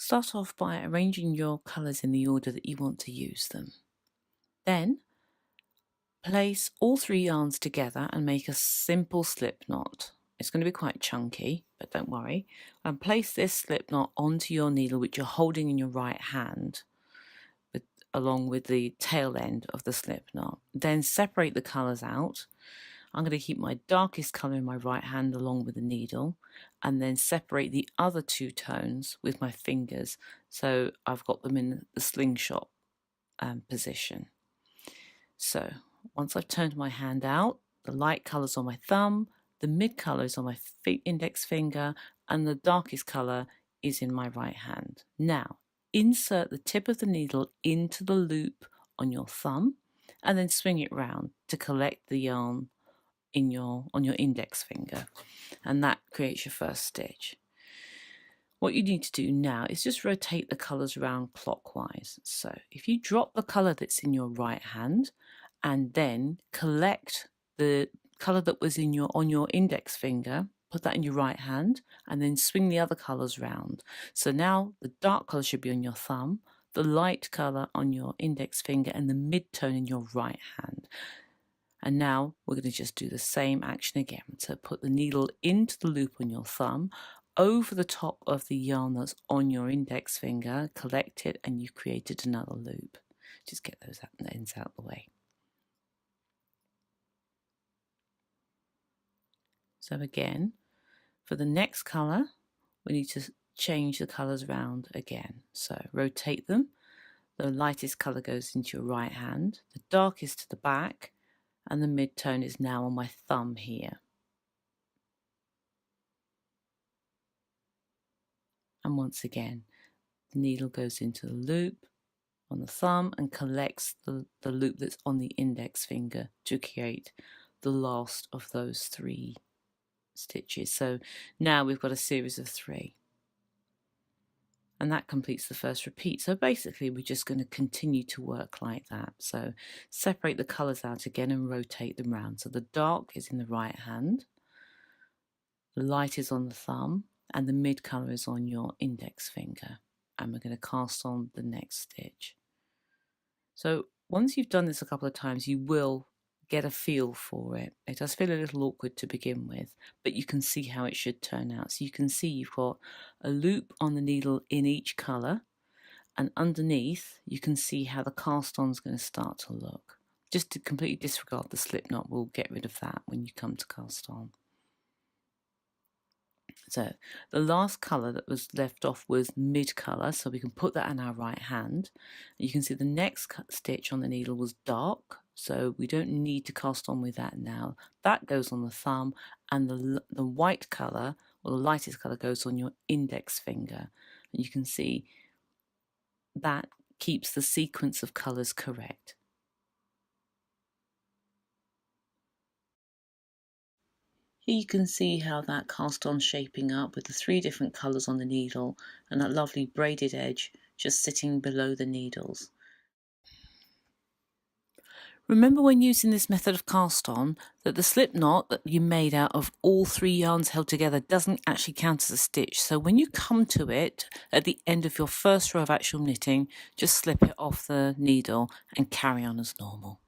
Start off by arranging your colours in the order that you want to use them. Then place all 3 yarns together and make a simple slip knot. It's going to be quite chunky, but don't worry. And place this slip knot onto your needle which you're holding in your right hand, along with the tail end of the slip knot. Then separate the colours out. I'm going to keep my darkest colour in my right hand along with the needle, and then separate the other 2 tones with my fingers, so I've got them in the slingshot position. So once I've turned my hand out, the light colour's on my thumb, the mid colour is on my index finger, and the darkest colour is in my right hand. Now insert the tip of the needle into the loop on your thumb and then swing it round to collect the yarn on your index finger, and that creates your first stitch. What you need to do now is just rotate the colours around clockwise. So if you drop the colour that's in your right hand and then collect the colour that was on your index finger, put that in your right hand and then swing the other colours round. So now the dark colour should be on your thumb, the light colour on your index finger, and the mid-tone in your right hand. And now we're going to just do the same action again. So put the needle into the loop on your thumb, over the top of the yarn that's on your index finger, collect it, and you've created another loop. Just get those ends out of the way. So again, for the next colour, we need to change the colours around again. So rotate them. The lightest colour goes into your right hand, the darkest to the back, and the mid-tone is now on my thumb here. And once again, the needle goes into the loop on the thumb and collects the loop that's on the index finger to create the last of those 3 stitches. So now we've got a series of 3. And that completes the first repeat. So basically we're just going to continue to work like that. So separate the colours out again and rotate them round. So the dark is in the right hand, the light is on the thumb, and the mid colour is on your index finger. And we're going to cast on the next stitch. So once you've done this a couple of times, you will get a feel for it. It does feel a little awkward to begin with, but you can see how it should turn out. So you can see you've got a loop on the needle in each colour, and underneath you can see how the cast on is going to start to look. Just to completely disregard the slip knot, we'll get rid of that when you come to cast on. So the last colour that was left off was mid colour, so we can put that in our right hand. You can see the next stitch on the needle was dark, so we don't need to cast on with that now. That goes on the thumb, and the white colour, or the lightest colour, goes on your index finger. And you can see that keeps the sequence of colours correct. Here you can see how that cast on shaping up with the 3 different colours on the needle and that lovely braided edge just sitting below the needles. Remember when using this method of cast on that the slip knot that you made out of all 3 yarns held together doesn't actually count as a stitch. So when you come to it at the end of your first row of actual knitting, just slip it off the needle and carry on as normal.